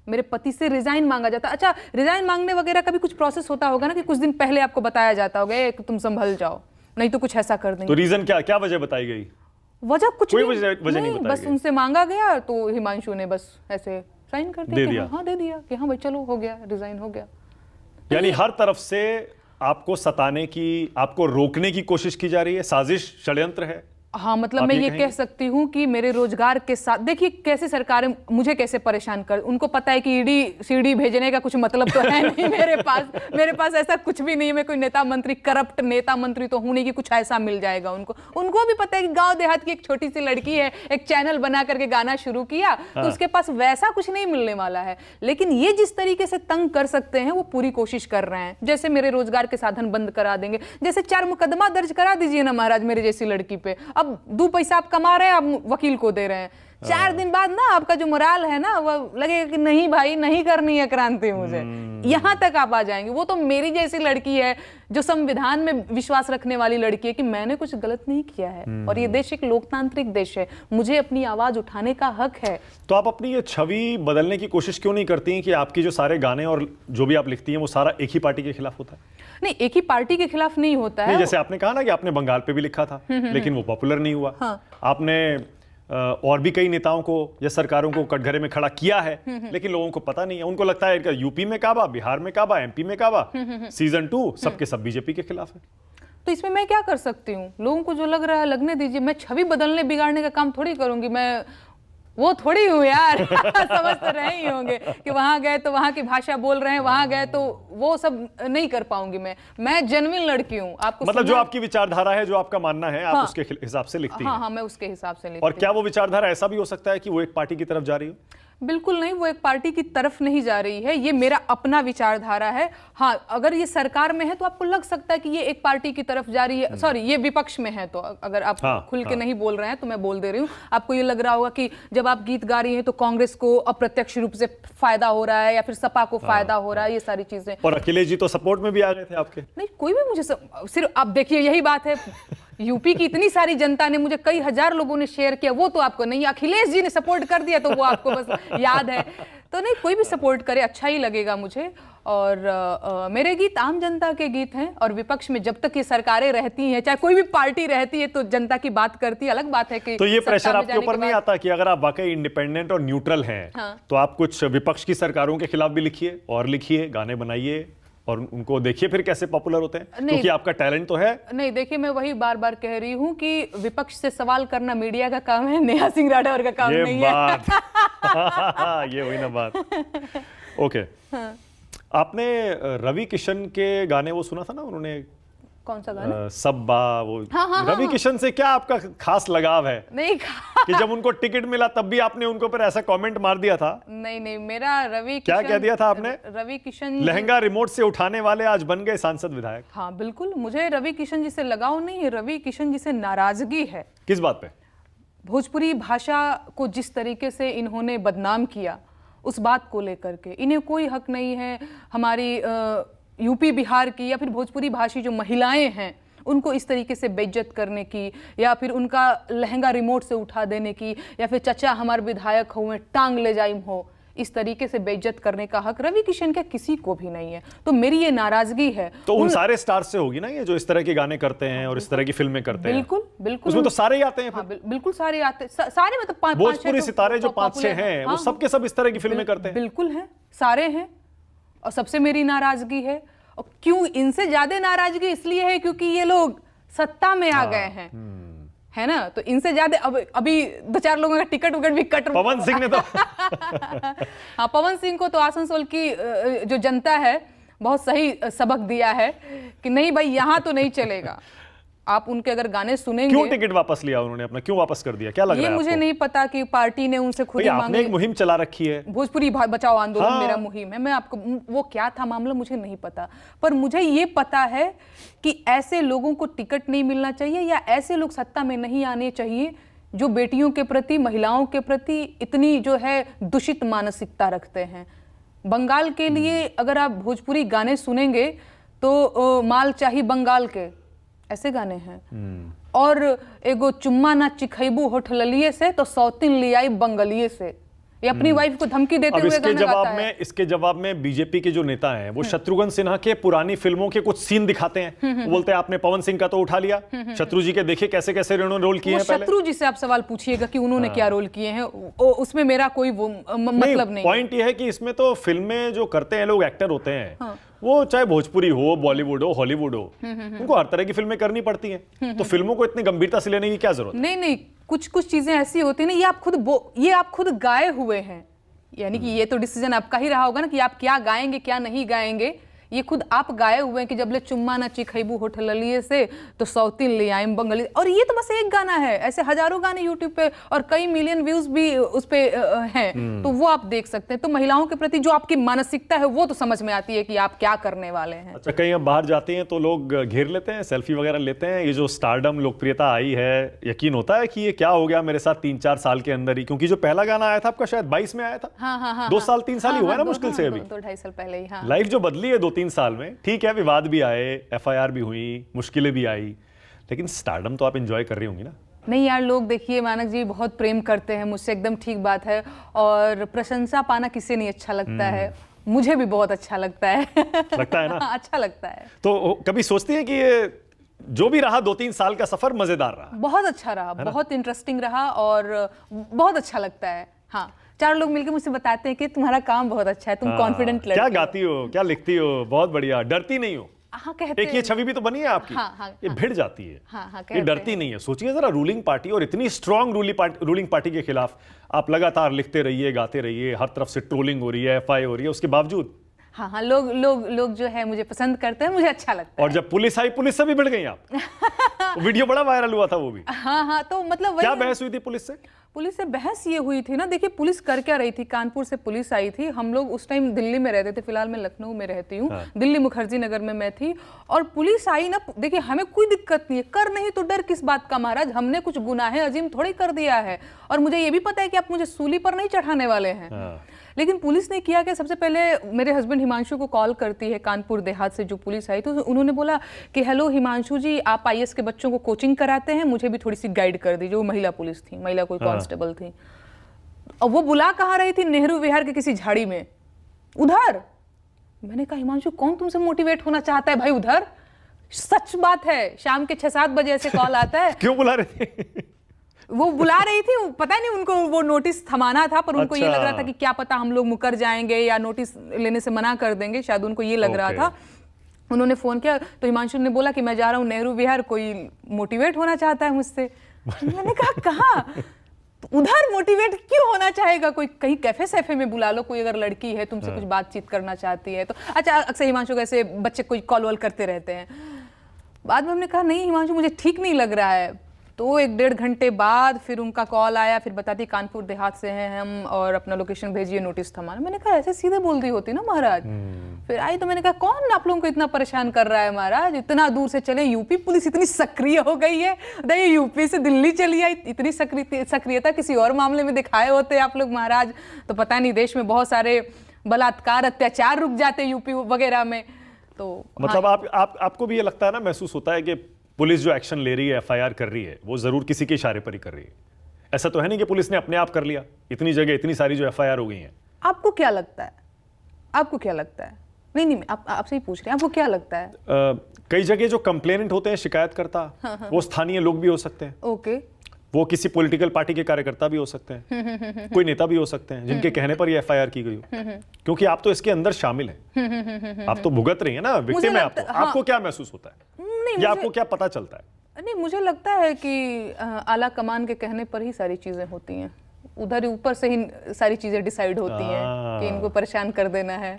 S1: मेरे पति से रिजाइन मांगा जाता है? अच्छा, रिजाइन मांगने वगैरह का भी कुछ प्रोसेस होता होगा ना, कि कुछ दिन पहले आपको बताया जाता होगा कि तुम संभल जाओ, नहीं तो कुछ ऐसा कर देंगे।
S2: तो रीजन क्या, क्या वजह बताई गई?
S1: वजह कुछ
S2: कोई
S1: नहीं,
S2: वजह नहीं बताई
S1: बस
S2: गई।
S1: उनसे मांगा गया तो हिमांशु ने बस ऐसे साइन कर
S2: दे दिया।
S1: हाँ दे दिया कि हाँ भाई चलो हो गया, रिजाइन हो गया।
S2: यानी हर तरफ से आपको सताने की, आपको रोकने की कोशिश की जा रही है, साजिश, षड्यंत्र है?
S1: हाँ मतलब
S2: आप
S1: मैं
S2: ये
S1: ये
S2: कहेंगे?
S1: कह सकती हूँ कि मेरे रोजगार के साथ, देखिए कैसे सरकारें मुझे कैसे परेशान कर, उनको पता है कि ईडी सीडी भेजने का कुछ मतलब तो है नहीं मेरे पास ऐसा कुछ भी नहीं है। मैं कोई नेता मंत्री, करप्ट नेता मंत्री तो हूं नहीं कि कुछ ऐसा मिल जाएगा उनको भी पता है कि गांव देहात की एक छोटी सी लड़की है, एक चैनल बना करके गाना शुरू किया, तो उसके पास वैसा कुछ नहीं मिलने वाला है। लेकिन ये जिस तरीके से तंग कर सकते हैं वो पूरी कोशिश कर रहे हैं। जैसे मेरे रोजगार के साधन बंद करा देंगे, जैसे 4 मुकदमा दर्ज करा दीजिए ना महाराज मेरे जैसी लड़की पे, अब 2 पैसा आप कमा रहे हैं, आप वकील को दे रहे हैं, 4 दिन बाद ना आपका जो मोराल है ना वो लगेगा कि नहीं भाई नहीं करनी है क्रांति मुझे, यहां तक आप आ जाएंगे। वो तो मेरी जैसी लड़की है जो संविधान में विश्वास रखने वाली लड़की है कि मैंने कुछ गलत नहीं किया है, और ये देश एक लोकतांत्रिक देश है, मुझे अपनी आवाज उठाने का हक है।
S2: तो आप अपनी ये छवि बदलने की कोशिश क्यों नहीं करती कि आपकी जो सारे गाने और जो भी आप लिखती हैं वो सारा एक ही पार्टी के खिलाफ होता है?
S1: नहीं, एक ही पार्टी के खिलाफ नहीं होता है।
S2: नहीं, जैसे आपने कहा ना कि आपने बंगाल पे भी लिखा था लेकिन वो पॉपुलर नहीं हुआ।
S1: हाँ।
S2: आपने और भी कई नेताओं को या सरकारों को कटघरे में खड़ा किया है, लेकिन लोगों को पता नहीं है। उनको लगता है यूपी में काबा, बिहार में काबा, एमपी में काबा, सीजन 2 सबके सब बीजेपी के खिलाफ है।
S1: तो इसमें मैं क्या कर सकती हूँ? लोगों को जो लग रहा है लगने दीजिए। मैं छवि बदलने बिगाड़ने का काम थोड़ी करूंगी, मैं वो थोड़ी हूँ यार। समझ तो रहे ही होंगे कि वहां गए तो वहां की भाषा बोल रहे हैं, वहां गए तो वो सब नहीं कर पाऊंगी। मैं जेन्युइन लड़की हूँ। आपको
S2: मतलब जो आपकी विचारधारा है, जो आपका मानना है, आप
S1: हाँ।
S2: उसके हिसाब से लिखती हैं।
S1: हाँ, मैं उसके हिसाब से लिखती
S2: और क्या वो विचारधारा ऐसा भी हो सकता है कि वो एक पार्टी की तरफ जा रही हो?
S1: बिल्कुल नहीं, वो एक पार्टी की तरफ नहीं जा रही है, ये मेरा अपना विचारधारा है। हाँ, अगर ये सरकार में है तो आपको लग सकता है कि ये एक पार्टी की तरफ जा रही है, सॉरी ये विपक्ष में है, तो अगर आप खुल के नहीं बोल रहे हैं तो मैं बोल दे रही हूँ। आपको ये लग रहा होगा कि जब आप गीत गा रही हैं तो कांग्रेस को अप्रत्यक्ष रूप से फायदा हो रहा है या फिर सपा को फायदा हो रहा है, ये सारी चीजें।
S2: और अखिलेश जी तो सपोर्ट में भी आ गए थे आपके।
S1: नहीं, कोई भी मुझे सिर्फ आप देखिए, यही बात है, यूपी की इतनी सारी जनता ने, मुझे कई हजार लोगों ने शेयर किया, वो तो आपको नहीं, अखिलेश जी ने सपोर्ट कर दिया तो वो आपको बस याद है। तो नहीं, कोई भी सपोर्ट करे अच्छा ही लगेगा मुझे। और मेरे गीत आम जनता के गीत हैं, और विपक्ष में जब तक ये सरकारें रहती हैं, चाहे कोई भी पार्टी रहती है, तो जनता की बात करती है। अलग बात है कि
S2: तो ये
S1: सत्ता
S2: प्रेशर
S1: में
S2: आपके
S1: जाने
S2: ऊपर
S1: के
S2: नहीं
S1: बाद-
S2: आता कि अगर आप वाकई इंडिपेंडेंट और न्यूट्रल हैं,
S1: हाँ।
S2: तो आप कुछ विपक्ष की सरकारों के खिलाफ भी लिखिए और लिखिए, गाने बनाइए, और उनको देखिए फिर कैसे पॉपुलर होते हैं,
S1: नहीं।
S2: क्योंकि आपका टैलेंट तो है।
S1: नहीं, देखिए मैं वही बार बार कह रही हूँ कि विपक्ष से सवाल करना मीडिया का काम है, नेहा सिंह राठौर का काम
S2: ये
S1: नहीं
S2: बात ये हुई ना बात। ओके, आपने रवि किशन के गाने वो सुना था ना, उन्होंने
S1: कौन सा गाना?
S2: सब्बा, वो
S1: हाँ,
S2: रवि किशन से क्या आपका खास लगाव है
S1: नहीं
S2: कि जब उनको टिकट मिला तब भी आपने उनके ऊपर ऐसा कमेंट मार दिया था?
S1: नहीं, मेरा रवि
S2: क्या
S1: किशन,
S2: कह दिया था आपने?
S1: रवि किशन
S2: लहंगा रिमोट से उठाने वाले आज बन गए सांसद विधायक।
S1: हाँ बिल्कुल, मुझे रवि किशन जी से लगाव नहीं है, रवि किशन जी से नाराजगी है।
S2: किस बात पे?
S1: भोजपुरी भाषा को जिस तरीके से इन्होंने बदनाम किया, उस बात को लेकर के इन्हें कोई हक नहीं है हमारी यूपी बिहार की या फिर भोजपुरी भाषी जो महिलाएं हैं उनको इस तरीके से बेइज्जत करने की, या फिर उनका लहंगा रिमोट से उठा देने की, या फिर चचा हमारे विधायक हुए टांग ले जाइम हो, इस तरीके से बेइज्जत करने का हक रवि किशन के किसी को भी नहीं है। तो मेरी ये नाराजगी है।
S2: तो उन सारे स्टार्स से होगी ना ये, जो इस तरह के गाने करते हैं और इस तरह की फिल्में करते हैं।
S1: बिल्कुल
S2: उसमें तो सारे ही आते हैं।
S1: हाँ, बिल्कुल सारे आते, सारे मतलब
S2: भोजपुरी सितारे जो 5-6 हैं वो सब के सब इस तरह की फिल्में करते हैं।
S1: बिल्कुल हैं, सारे हैं। और सबसे मेरी नाराजगी है, और क्यों इनसे ज्यादा नाराजगी इसलिए है क्योंकि ये लोग सत्ता में आ गए हैं, है ना, तो इनसे ज्यादा अभी 2-4 लोगों का टिकट विकट भी कट।
S2: पवन सिंह ने तो
S1: हाँ, पवन सिंह को तो आसनसोल की जो जनता है बहुत सही सबक दिया है कि नहीं भाई यहाँ तो नहीं चलेगा। आप उनके अगर गाने सुनेंगे।
S2: क्यों टिकट वापस लिया उन्होंने अपना, क्यों वापस कर दिया, क्या लग रहा है
S1: ये मुझे
S2: आपको?
S1: नहीं पता कि पार्टी ने उनसे खुद ही
S2: आपने
S1: मांगी।
S2: एक मुहिम चला रखी है,
S1: भोजपुरी बचाओ आंदोलन।
S2: हाँ।
S1: मेरा मुहिम है, मैं आपको वो क्या था मामला मुझे नहीं पता, पर मुझे ये पता है कि ऐसे लोगों को टिकट नहीं मिलना चाहिए या ऐसे लोग सत्ता में नहीं आने चाहिए जो बेटियों के प्रति, महिलाओं के प्रति इतनी जो है दूषित मानसिकता रखते हैं। बंगाल के लिए अगर आप भोजपुरी गाने सुनेंगे तो माल चाही बंगाल के, ऐसे गाने हैं। और एगो चुम्मा ना चिखैबू होठललिए से तो सौतीन लियाई बंगलिए से, ये अपनी वाइफ को धमकी देते हुए गाना गाता है।
S2: इसके जवाब में बीजेपी के जो नेता हैं वो शत्रुघ्न सिन्हा के पुरानी फिल्मों के कुछ सीन दिखाते हैं। वो बोलते हैं आपने पवन सिंह का तो उठा लिया, शत्रु जी के देखिए कैसे कैसे उन्होंने रोल किए हैं पहले।
S1: शत्रु जी से आप सवाल पूछिएगा कि उन्होंने क्या रोल किए हैं, उसमें मेरा कोई वो मतलब नहीं।
S2: पॉइंट ये है कि इसमें तो फिल्में जो करते हैं लोग, एक्टर होते हैं, वो चाहे भोजपुरी हो, बॉलीवुड हो, हॉलीवुड हो, उनको हर तरह की फिल्में करनी पड़ती हैं। तो फिल्मों को इतनी गंभीरता से लेने की क्या जरूरत?
S1: नहीं, कुछ चीजें ऐसी होती है ना, ये आप खुद गाए हुए हैं, यानी कि ये तो डिसीजन आपका ही रहा होगा ना कि आप क्या गाएंगे क्या नहीं गाएंगे। ये खुद आप गाए हुए हैं कि जब ले चुम्मा ना चिखैबू होठललिए से तो सौतीन ले आइम बंगली। और ये तो बस एक गाना है, ऐसे हजारों गाने यूट्यूब पे और कई मिलियन व्यूज भी उस पे हैं, तो वो आप देख सकते हैं। तो महिलाओं के प्रति जो आपकी मानसिकता है वो तो समझ में आती है कि आप क्या करने वाले हैं।
S2: अच्छा, कहीं आप बाहर जाते हैं तो लोग घेर लेते हैं, सेल्फी वगैरह लेते हैं। ये जो स्टारडम लोकप्रियता आई है, यकीन होता है कि ये क्या हो गया मेरे साथ 3-4 साल के अंदर ही? क्योंकि जो पहला गाना आया था आपका शायद 22 में आया था।
S1: हाँ,
S2: 2 साल 3 साल ही हुआ है ना मुश्किल से अभी।
S1: 2-2.5 साल पहले ही। हाँ,
S2: लाइफ जो बदली है 2-3 साल में, ठीक है, विवाद भी आए, FIR भी हुई, मुश्किलें भी आई, लेकिन स्टारडम तो आप एंजॉय कर रही होंगी ना?
S1: नहीं यार, लोग देखिए मानक जी बहुत प्रेम करते हैं मुझसे, एकदम ठीक बात है, और प्रशंसा पाना किसे नहीं अच्छा लगता है, मुझे भी बहुत अच्छा लगता है।
S2: लगता है ना?
S1: अच्छा लगता है।
S2: तो कभी सोचती हैं कि ये जो भी रहा 2-3 साल का सफर मजेदार रहा?
S1: बहुत अच्छा रहा, बहुत इंटरेस्टिंग रहा और बहुत अच्छा लगता है। हाँ, 4 लोग मिलकर मुझसे बताते हैं कि तुम्हारा काम बहुत अच्छा है, तुम कॉन्फिडेंट लड़की
S2: क्या गाती हो, क्या लिखती हो, बहुत बढ़िया, डरती नहीं हो।
S1: हाँ, कहते
S2: एक ये छवि भी तो बनी है आपकी।
S1: हाँ,
S2: ये भिड़ जाती है।
S1: हाँ,
S2: ये डरती नहीं है। सोचिए जरा, रूलिंग पार्टी और इतनी स्ट्रांग रूलिंग पार्टी के खिलाफ आप लगातार लिखते रहिए, गाते रहिए, हर तरफ से ट्रोलिंग हो रही है, FI हो रही है, उसके बावजूद
S1: हाँ, लोग जो है मुझे पसंद करते हैं, मुझे अच्छा लगता है।
S2: और जब पुलिस आई, पुलिस से भी भिड़ गई आप। वीडियो बड़ा वायरल हुआ था वो भी।
S1: हाँ, तो मतलब
S2: क्या बहस हुई थी पुलिस से?
S1: पुलिस से बहस ये हुई थी ना, देखिए पुलिस कर क्या रही थी, कानपुर से पुलिस आई थी, हम लोग उस टाइम दिल्ली में रहते थे, फिलहाल मैं लखनऊ में रहती हूँ। दिल्ली मुखर्जी नगर में मैं थी, और पुलिस आई ना, देखिए हमें कोई दिक्कत नहीं है, कर नहीं तो डर किस बात का महाराज, हमने कुछ गुनाह अजीम थोड़ी कर दिया है, और मुझे ये भी पता है कि आप मुझे सूली पर नहीं चढ़ाने वाले हैं। लेकिन पुलिस ने किया कि सबसे पहले मेरे हस्बैंड हिमांशु को कॉल करती है कानपुर देहात से जो पुलिस आई, तो उन्होंने बोला कि हेलो हिमांशु जी, आप IAS के बच्चों को कोचिंग कराते हैं, मुझे भी थोड़ी सी गाइड कर दीजिए। वो महिला पुलिस थी, महिला कोई कांस्टेबल थी, और वो बुला कहाँ रही थी, नेहरू विहार के किसी झाड़ी में उधर। मैंने कहा हिमांशु कौन तुमसे मोटिवेट होना चाहता है भाई उधर? सच बात है, शाम के 6-7 बजे ऐसे कॉल आता है।
S2: क्यों बुला रहे थे?
S1: वो बुला रही थी, पता नहीं उनको वो नोटिस थमाना था, पर उनको ये लग रहा था कि क्या पता हम लोग मुकर जाएंगे या नोटिस लेने से मना कर देंगे, शायद उनको ये लग रहा था। उन्होंने फ़ोन किया तो हिमांशु ने बोला कि मैं जा रहा हूँ नेहरू विहार, कोई मोटिवेट होना चाहता है मुझसे। मैंने कहा कहाँ, तो उधर मोटिवेट क्यों होना चाहेगा कोई, कहीं कैफे सैफे में बुला लो, कोई अगर लड़की है तुमसे कुछ बातचीत करना चाहती है तो। अच्छा, अक्सर हिमांशु को ऐसे बच्चे कोई कॉल वॉल करते रहते हैं। बाद में हमने कहा नहीं हिमांशु मुझे ठीक नहीं लग रहा है, तो 1-1.5 घंटे बाद फिर उनका कॉल आया, फिर बताती कानपुर देहात से हैं हम और अपना लोकेशन भेजिए, नोटिस थमाना। मैंने कहा ऐसे सीधे बोल दी होती ना महाराज। फिर आई तो मैंने कहा कौन आप लोगों को इतना परेशान कर रहा है महाराज, इतना दूर से चले, यूपी पुलिस इतनी सक्रिय हो गई है, ये यूपी से दिल्ली चली आई, इतनी सक्रियता किसी और मामले में दिखाए होते आप लोग महाराज, तो पता नहीं देश में बहुत सारे बलात्कार अत्याचार रुक जाते यूपी वगैरह में। तो
S2: मतलब आपको भी ये लगता है ना, महसूस होता है कि पुलिस जो एक्शन ले रही है, एफआईआर कर रही है, वो जरूर किसी के इशारे पर ही कर रही है? ऐसा तो है नहीं कि पुलिस ने अपने आप कर लिया, इतनी जगह इतनी सारी जो एफआईआर हो गई हैं।
S1: आपको क्या लगता है, आपको क्या लगता है? नहीं आपसे ही पूछ रहे हैं, आपको क्या लगता है?
S2: कई जगह जो कंप्लेनेंट होते हैं, शिकायतकर्ता, वो स्थानीय लोग भी हो सकते हैं।
S1: ओके,
S2: वो किसी पॉलिटिकल पार्टी के कार्यकर्ता भी हो सकते हैं, कोई नेता भी हो सकते हैं जिनके कहने पर ये एफआईआर की गई हो, क्योंकि आप तो इसके अंदर शामिल हैं, आप तो भुगत रही हैं ना, विक्टिम है आप तो। आपको क्या महसूस होता है या आपको क्या पता चलता है?
S1: नहीं मुझे लगता है कि आला कमान के कहने पर ही सारी चीजें होती हैं, उधर ही ऊपर से ही सारी चीजें डिसाइड होती हैं कि इनको परेशान कर देना है।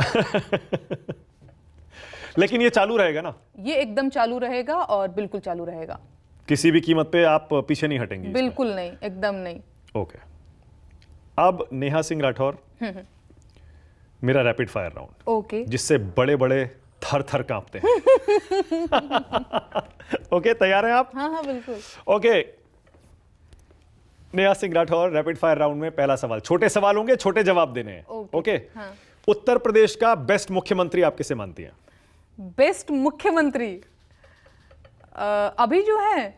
S2: लेकिन ये चालू रहेगा ना?
S1: ये एकदम चालू रहेगा और बिल्कुल चालू रहेगा,
S2: किसी भी कीमत पे आप पीछे नहीं हटेंगी?
S1: बिल्कुल नहीं, एकदम नहीं।
S2: ओके, अब नेहा सिंह राठौर, मेरा रैपिड फायर राउंड,
S1: ओके,
S2: जिससे बड़े बड़े थर थर कांपते हैं। ओके, तैयार हैं आप?
S1: हाँ बिल्कुल।
S2: Okay, Neha Singh Rathore, rapid fire round में पहला सवाल, छोटे सवाल होंगे, छोटे जवाब देने हैं। ओके,
S1: हाँ।
S2: उत्तर प्रदेश का बेस्ट मुख्यमंत्री आप किसे मानती हैं?
S1: बेस्ट मुख्यमंत्री अभी जो है,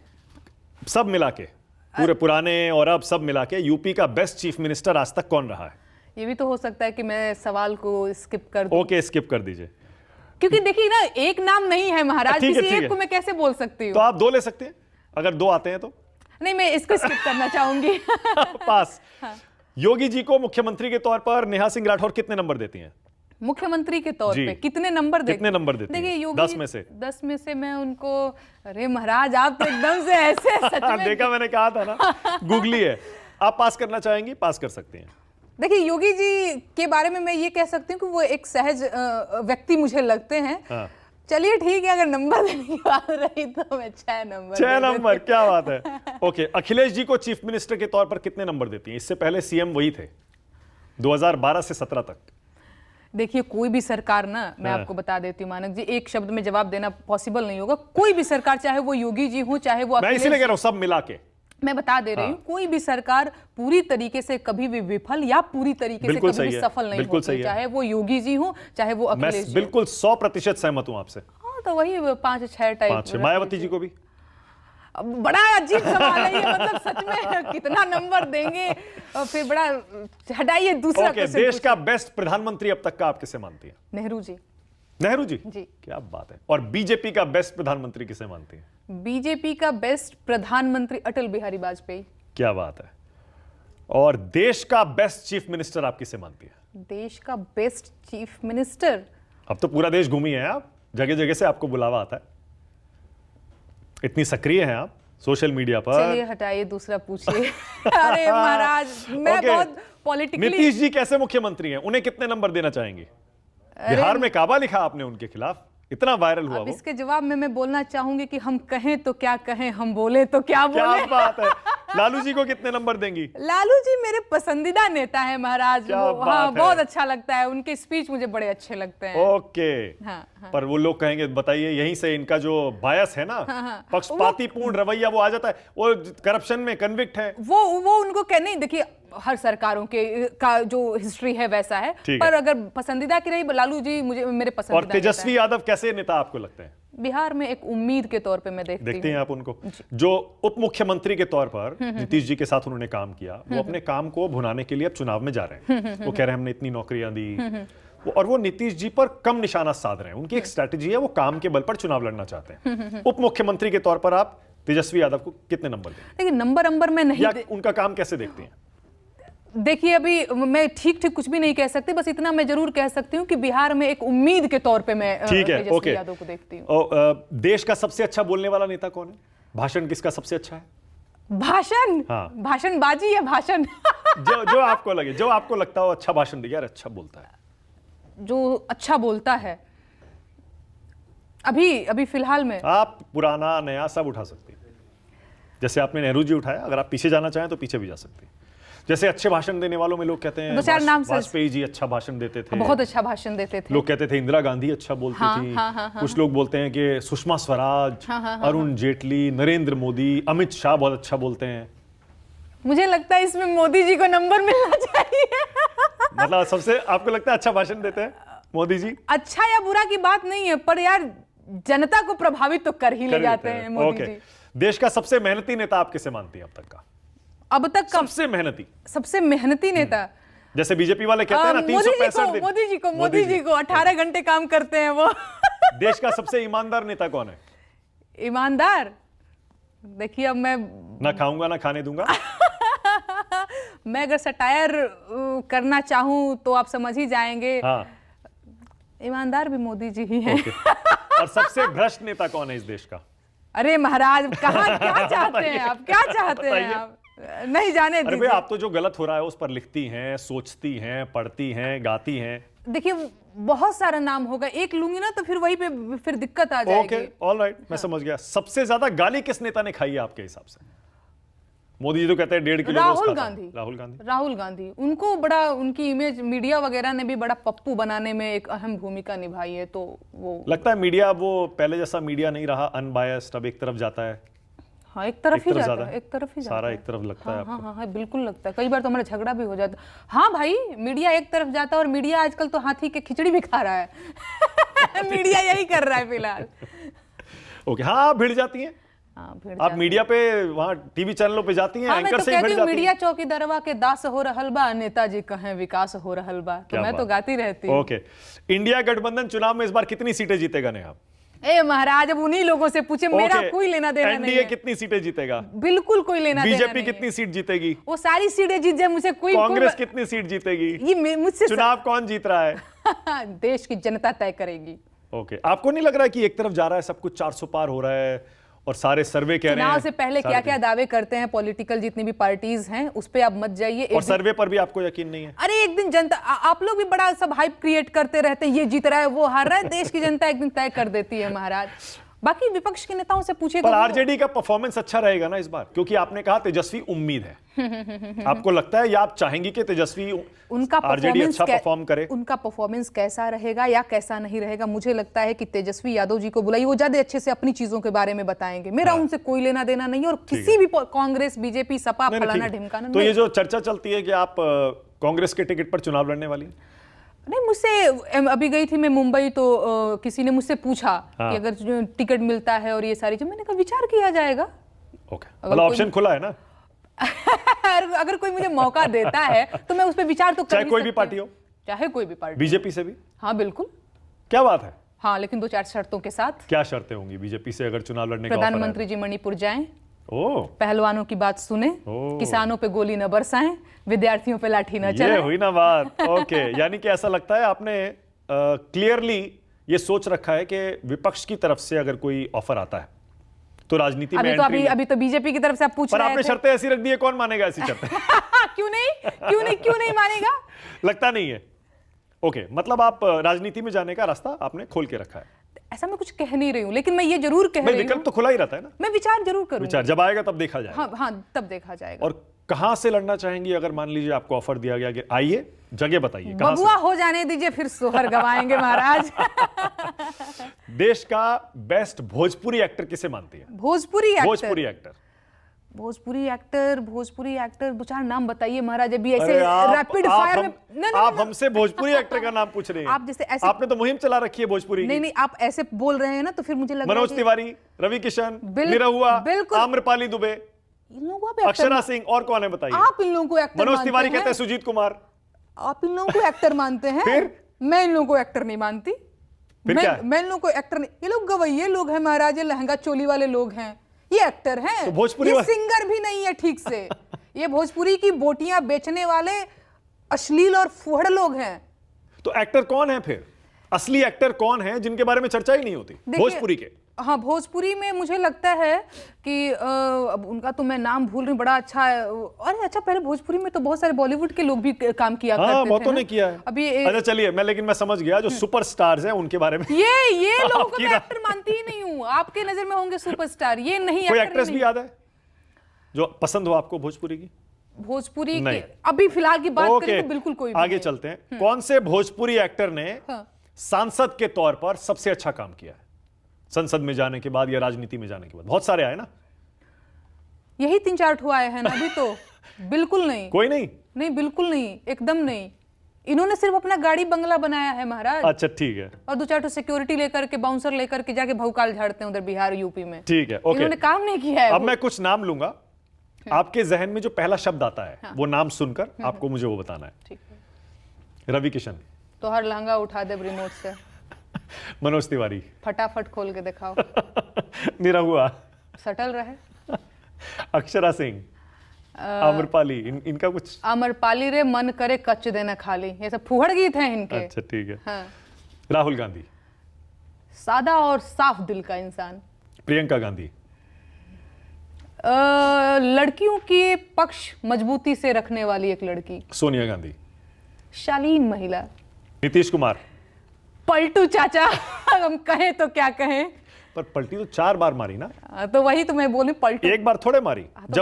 S2: सब मिला के, पूरे पुराने और अब सब मिला के, यूपी का बेस्ट चीफ मिनिस्टर आज तक कौन रहा है?
S1: ये भी तो हो सकता है कि मैं सवाल को स्किप कर दूं।
S2: ओके, स्किप कर दीजिए,
S1: क्योंकि देखिए ना, एक नाम नहीं है महाराज,
S2: ठीक है,
S1: किसी
S2: ठीक
S1: एक
S2: है।
S1: को मैं कैसे बोल सकती हूँ?
S2: तो आप 2 ले सकते हैं, अगर 2 आते हैं तो।
S1: नहीं, मैं इसको स्किप करना चाहूंगी।
S2: पास। योगी जी को मुख्यमंत्री के तौर पर नेहा सिंह राठौर कितने नंबर देती हैं?
S1: मुख्यमंत्री के तौर
S2: जी।
S1: पे कितने नंबर देती?
S2: कितने नंबर देती हैं?
S1: देखिए योगी
S2: 10 में से।
S1: 10 में से मैं उनको, अरे महाराज आप तो एकदम से ऐसे सच में।
S2: देखा, मैंने कहा था ना, गूगली है। आप पास करना चाहेंगी? पास कर सकती हैं।
S1: देखिए योगी जी के बारे में मैं ये कह सकती हूँ कि वो एक सहज व्यक्ति मुझे लगते हैं।
S2: हाँ।
S1: चलिए ठीक है, अगर नंबर देने की बात रही तो मैं 6 नंबर।
S2: 6 नंबर, क्या बात है। ओके, अखिलेश जी को चीफ मिनिस्टर के तौर पर कितने नंबर देती हैं? इससे पहले सीएम वही थे 2012 से 17 तक।
S1: देखिए कोई भी सरकार ना, मैं आपको बता देती हूँ मानक जी, एक शब्द में जवाब देना पॉसिबल नहीं होगा। कोई भी सरकार, चाहे वो योगी जी हो, चाहे वो
S2: मैं इसीलिए कह रहा हूँ सब मिला के
S1: मैं बता दे रही हूँ, कोई भी सरकार पूरी तरीके से कभी भी विफल या पूरी तरीके से कभी भी सफल नहीं होती, चाहे वो योगी जी हो, चाहे वो अखिलेश जी।
S2: बिल्कुल 100% सहमत हूँ आपसे।
S1: हाँ, तो वही 5-6 टाइप।
S2: मायावती जी को भी?
S1: बड़ा अजीब सवाल है ये, मतलब सच में कितना नंबर देंगे? और फिर बड़ा, हटाइए दूसरा क्वेश्चन।
S2: देश का बेस्ट प्रधानमंत्री अब तक का आप किसे मानती हैं?
S1: नेहरू जी।
S2: नेहरू जी?
S1: जी।
S2: क्या बात है। और बीजेपी का बेस्ट प्रधानमंत्री किसे मानती हैं?
S1: बीजेपी का बेस्ट प्रधानमंत्री अटल बिहारी वाजपेयी।
S2: क्या बात है। और देश का बेस्ट चीफ मिनिस्टर आप किसे मानती हैं?
S1: देश का बेस्ट चीफ मिनिस्टर,
S2: अब तो पूरा देश घूमी है आप, जगह जगह से आपको बुलावा आता है, इतनी सक्रिय हैं आप सोशल मीडिया पर।
S1: चलिए हटाइए, दूसरा पूछिए। अरे महाराज, मैं बहुत पॉलिटिकली।
S2: नीतीश जी कैसे मुख्यमंत्री हैं, उन्हें कितने नंबर देना चाहेंगे? बिहार में काबा लिखा आपने उनके खिलाफ, इतना वायरल हुआ
S1: अब
S2: वो।
S1: इसके जवाब में मैं बोलना चाहूंगी कि हम कहें तो क्या कहें, हम बोले तो क्या बोले।
S2: क्या बात है। लालू जी को कितने नंबर देंगी?
S1: लालू जी मेरे पसंदीदा नेता है महाराज।
S2: क्या
S1: हाँ,
S2: बात है।
S1: बहुत अच्छा लगता है, उनके स्पीच मुझे बड़े अच्छे लगते हैं।
S2: ओके।
S1: हाँ, हाँ।
S2: पर वो लोग कहेंगे, बताइए, यहीं से इनका जो बायस है ना, पक्षपाती पूर्ण रवैया वो आ जाता है, वो करप्शन में कन्विक्ट है।
S1: वो उनको कहने, देखिए हर सरकारों के का जो हिस्ट्री है वैसा है, पर अगर पसंदीदा की रही, लालू जी मुझे मेरे पसंदीदा।
S2: और तेजस्वी यादव कैसे नेता आपको लगते हैं?
S1: बिहार में एक उम्मीद के तौर पे मैं देखती
S2: हैं आप उनको, जो उप मुख्यमंत्री के तौर पर नीतीश जी के साथ उन्होंने काम किया, वो अपने काम को भुनाने के लिए अब चुनाव में जा रहे हैं। वो कह रहे हैं हमने इतनी नौकरियां दी, और वो नीतीश जी पर कम निशाना साध रहे हैं। उनकी एक स्ट्रैटेजी है, वो काम के बल पर चुनाव लड़ना चाहते हैं। उप मुख्यमंत्री के तौर पर आप तेजस्वी यादव को कितने नंबर दें?
S1: देखिए नंबर में नहीं,
S2: उनका काम कैसे देखते हैं?
S1: देखिए, अभी मैं ठीक ठीक कुछ भी नहीं कह सकती, बस इतना मैं जरूर कह सकती हूँ कि बिहार में एक उम्मीद के तौर पे मैं
S2: ठीक है,
S1: तेजस्वी
S2: ओके।
S1: यादव को देखती हूँ।
S2: देश का सबसे अच्छा बोलने वाला नेता कौन है? भाषण किसका सबसे अच्छा है?
S1: भाषण?
S2: हाँ।
S1: भाषणबाजी या भाषण?
S2: जो आपको लगे, जो आपको लगता हो अच्छा भाषण दिया, यार अच्छा बोलता है,
S1: जो अच्छा बोलता है अभी फिलहाल में।
S2: आप पुराना नया सब उठा सकते हैं। जैसे आपने नेहरू जी उठाया, अगर आप पीछे जाना चाहें तो पीछे भी जा सकते हैं। जैसे अच्छे भाषण देने वालों में लोग कहते हैं
S1: दो चार नाम
S2: वाजपेयी जी अच्छा भाषण देते थे,
S1: बहुत अच्छा भाषण देते थे।
S2: लोग कहते थे इंदिरा गांधी अच्छा बोलती थी। कुछ लोग बोलते हैं कि सुषमा स्वराज, अरुण जेटली, नरेंद्र मोदी, अमित शाह बहुत अच्छा बोलते हैं।
S1: मुझे लगता है इसमें मोदी जी को नंबर मिलना चाहिए।
S2: मतलब सबसे आपको लगता है अच्छा भाषण देते हैं मोदी जी?
S1: अच्छा या बुरा की बात नहीं है, पर यार जनता को प्रभावित तो कर ही ले जाते हैं मोदी
S2: ओके।
S1: जी।
S2: देश का सबसे मेहनती नेता आप किसे मानती हैं अब तक का?
S1: अब तक का
S2: सबसे मेहनती
S1: नेता?
S2: जैसे बीजेपी वाले कहते हैं ना 365 दिन।
S1: मोदी जी को 18 घंटे काम करते हैं वो।
S2: देश का सबसे ईमानदार नेता कौन है?
S1: ईमानदार? देखिए, अब मैं
S2: ना खाऊंगा ना खाने दूंगा।
S1: मैं अगर सटायर करना चाहूं तो आप समझ ही जाएंगे।
S2: हाँ।
S1: ईमानदार भी मोदी जी ही हैं।
S2: और सबसे भ्रष्ट नेता कौन है इस देश का?
S1: अरे महाराज, कहाँ क्या चाहते हैं आप? क्या चाहते हैं आप? नहीं जाने
S2: अरे
S1: दीजिए।
S2: भाई, आप तो जो गलत हो रहा है उस पर लिखती हैं, सोचती हैं, पढ़ती हैं, गाती हैं।
S1: देखिए, बहुत सारा नाम होगा, एक लूंगी ना तो फिर वही पे फिर दिक्कत आ जाएगी।
S2: ओके, ऑलराइट, मैं समझ गया। सबसे ज्यादा गाली किस नेता ने खाई है आपके हिसाब से? मोदी जी तो कहते हैं 1.5 किलो रोज खाता है। राहुल गांधी। उनको बड़ा, उनकी इमेज मीडिया वगैरह ने भी बड़ा पप्पू बनाने में एक अहम भूमिका निभाई है, तो वो लगता है मीडिया वो पहले जैसा मीडिया नहीं रहा, अनबायस्ड, अब एक तरफ जाता है।
S1: हाँ, एक तरफ ही जाता है, एक तरफ ही जाता है।
S2: सारा एक तरफ लगता है आपको?
S1: हाँ, बिल्कुल लगता है। कई बार तो हमारा झगड़ा भी हो जाता है। हाँ भाई, मीडिया एक तरफ जाता है, और मीडिया आजकल तो हाथी के खिचड़ी भी खा रहा है। मीडिया यही कर रहा है फिलहाल।
S2: ओके, हाँ, भिड़ जाती हैं आप मीडिया पे, वहाँ टीवी चैनलों पे जाती हैं, एंकर से ही भिड़ जाती हैं।
S1: मीडिया चौकीदारवा के दास हो रहल बा, नेताजी कहें विकास हो रहल बा, तो मैं तो गाती रहती हूँ।
S2: ओके, इंडिया गठबंधन चुनाव में इस बार कितनी सीटें जीतेगा नेहा?
S1: ए महाराज, अब उन्हीं लोगों से पूछे, मेरा कोई लेना देना नहीं है।
S2: एनडीए कितनी सीटें जीतेगा?
S1: बिल्कुल कोई लेना देना नहीं है।
S2: बीजेपी कितनी सीट जीतेगी?
S1: वो सारी सीटें जीत जाए, मुझे कोई।
S2: कांग्रेस कितनी सीट जीतेगी?
S1: ये मुझसे
S2: चुनाव कौन जीत रहा है?
S1: देश की जनता तय करेगी।
S2: ओके, आपको नहीं लग रहा है कि एक तरफ जा रहा है सब कुछ, 400 पार हो रहा है, और सारे सर्वे कह रहे हैं?
S1: चुनाव से पहले क्या क्या दावे करते हैं पॉलिटिकल जितनी भी पार्टीज हैं, उस पे आप मत जाइए।
S2: और सर्वे पर भी आपको यकीन नहीं है?
S1: अरे एक दिन जनता, आप लोग भी बड़ा सब हाइप क्रिएट करते रहते हैं, ये जीत रहा है, वो हार रहा है। देश की जनता एक दिन तय कर देती है महाराज। बाकी विपक्ष के नेताओं से पूछिए।
S2: पर आरजेडी का परफॉर्मेंस अच्छा रहेगा ना इस बार? क्योंकि आपने कहा तेजस्वी उम्मीद है। आपको लगता है या आप चाहेंगी कि तेजस्वी आरजेडी अच्छा परफॉर्म करे?
S1: उनका परफॉर्मेंस कैसा रहेगा या कैसा नहीं रहेगा, मुझे लगता है कि तेजस्वी यादव जी को बुलाइए, वो ज्यादा अच्छे से अपनी चीजों के बारे में बताएंगे। मेरा उनसे कोई लेना देना नहीं है, और किसी भी कांग्रेस, बीजेपी, सपा, फलाना ढिमकाना।
S2: तो ये जो चर्चा चलती है कि आप कांग्रेस के टिकट पर चुनाव लड़ने वाली?
S1: नहीं, मुझसे अभी गई थी मैं मुंबई, तो किसी ने मुझसे पूछा कि अगर टिकट मिलता है और ये सारी चीज, मैंने कहा विचार किया जाएगा।
S2: ओके, मतलब ऑप्शन खुला है ना?
S1: अगर कोई मुझे मौका देता है तो मैं उस पर विचार तो कर
S2: चाहे कोई भी पार्टी हो?
S1: चाहे कोई भी पार्टी।
S2: बीजेपी से भी?
S1: हाँ बिल्कुल।
S2: क्या बात है?
S1: हाँ, लेकिन 2-4 शर्तों के साथ।
S2: क्या शर्तें होंगी बीजेपी से अगर चुनाव लड़ने का ऑफर आए?
S1: प्रधानमंत्री जी मणिपुर जाएं,
S2: पहलवानों
S1: की बात सुने, किसानों पे गोली न बरसाएं, विद्यार्थियों पे लाठी न चलाएं।
S2: ये हुई ना बात। ओके, यानी कि ऐसा लगता है आपने क्लियरली ये सोच रखा है कि विपक्ष की तरफ से अगर कोई ऑफर आता है तो राजनीति में एंट्री।
S1: अभी तो बीजेपी की तरफ से आप पूछ रहे थे।
S2: पर आपने शर्तें ऐसी रख दी है, कौन मानेगा ऐसी शर्तें?
S1: क्यों नहीं मानेगा?
S2: लगता नहीं है। ओके, मतलब आप राजनीति में जाने का रास्ता आपने खोल के रखा है।
S1: ऐसा मैं कुछ कह नहीं रही हूँ, लेकिन मैं ये जरूर कह रही हूँ,
S2: विकल्प तो खुला ही रहता है ना।
S1: मैं विचार जरूर करूंगी।
S2: विचार जब आएगा तब देखा जाएगा।
S1: हाँ, तब देखा जाएगा।
S2: और कहां से लड़ना चाहेंगी अगर मान लीजिए आपको ऑफर दिया गया कि आइए, जगह बताइए।
S1: बबुआ हो जाने दीजिए, फिर सोहर गवाएंगे महाराज।
S2: देश का बेस्ट भोजपुरी एक्टर किसे मानती है?
S1: भोजपुरी एक्टर? भोजपुरी एक्टर 2-4 नाम बताइए महाराज। अभी ऐसे रैपिड फायर में
S2: आप हमसे भोजपुरी एक्टर का नाम पूछ रहे हैं।
S1: आप जैसे ऐसे,
S2: आपने तो मुहिम चला रखी है भोजपुरी।
S1: नहीं, आप ऐसे बोल रहे हैं ना, तो फिर मुझे लग रहा है
S2: मनोज तिवारी, रवि किशन, निरहुआ, आम्रपाली दुबे,
S1: इन लोगों को
S2: अक्षरा सिंह, और कौन है बताइए?
S1: आप इन लोगों को एक्टर?
S2: मनोज तिवारी कहते हैं सुजीत कुमार।
S1: आप इन लोगों को एक्टर मानते हैं?
S2: फिर
S1: मैं इन लोगों को एक्टर नहीं मानती। मैं इन लोगों को एक्टर नहीं, ये लोग गवैये लोग हैं महाराज, ये लहंगा चोली वाले लोग हैं, ये एक्टर हैं।
S2: तो भोजपुरी
S1: ये सिंगर भी नहीं है ठीक से। ये भोजपुरी की बोटियां बेचने वाले अश्लील और फुहड़ लोग हैं।
S2: तो एक्टर कौन है फिर? असली एक्टर कौन है जिनके बारे में चर्चा ही नहीं होती भोजपुरी के?
S1: हाँ, भोजपुरी में मुझे लगता है कि अब उनका तो मैं नाम भूल रही हूँ, बड़ा अच्छा है। अरे अच्छा, पहले भोजपुरी में तो बहुत सारे बॉलीवुड के लोग भी काम किया करते थे।
S2: बहुतों ने किया है।
S1: अभी
S2: अच्छा चलिए, लेकिन मैं समझ गया, जो सुपरस्टार्स हैं उनके बारे में
S1: ये लोगों को मैं एक्टर मानती ही नहीं हूँ। आपके नजर में होंगे सुपरस्टार, ये नहीं।
S2: कोई एक्ट्रेस भी याद है जो पसंद हो आपको भोजपुरी की?
S1: भोजपुरी की अभी फिलहाल की बात करें तो बिल्कुल कोई भी
S2: आगे
S1: नहीं।
S2: चलते हैं। कौन से भोजपुरी एक्टर ने सांसद के तौर पर सबसे अच्छा काम किया है संसद में जाने के बाद या राजनीति में जाने के बाद? बहुत सारे आए ना,
S1: यही 3-4 ठो आए हैं ना अभी तो। बिल्कुल नहीं,
S2: कोई नहीं?
S1: नहीं, बिल्कुल नहीं, एकदम नहीं। इन्होंने सिर्फ अपना गाड़ी बंगला बनाया है महाराज।
S2: अच्छा ठीक है।
S1: और 2-4 ठो सिक्योरिटी लेकर के, बाउंसर लेकर के जाके भौकाल झाड़ते हैं उधर बिहार यूपी में।
S2: ठीक है, ओके।
S1: इन्होंने काम नहीं किया है।
S2: अब मैं कुछ नाम लूंगा, आपके जहन में जो पहला शब्द आता है वो नाम सुनकर आपको मुझे वो बताना है।
S1: ठीक है।
S2: रवि किशन,
S1: तो हर लहंगा उठा दे रिमोट से।
S2: मनोज तिवारी,
S1: फटाफट खोल के दिखाओ।
S2: निरहुआ,
S1: सटल रहे।
S2: अक्षरा सिंह, आम्रपाली, इनका कुछ?
S1: अमरपाली रे मन करे कच्च देना खाली, ये सब फुहड़ गीत हैं इनके।
S2: अच्छा ठीक है।
S1: हाँ।
S2: राहुल गांधी,
S1: सादा और साफ दिल का इंसान।
S2: प्रियंका गांधी,
S1: लड़कियों के पक्ष मजबूती से रखने वाली एक लड़की।
S2: सोनिया गांधी,
S1: शालीन महिला।
S2: नीतीश कुमार,
S1: पलटू चाचा। हम कहें तो क्या कहें,
S2: पर पलटी तो 4 बार मारी ना।
S1: तो वही तो मैं बोली, पलटू
S2: एक बार थोड़े मारी।
S1: तो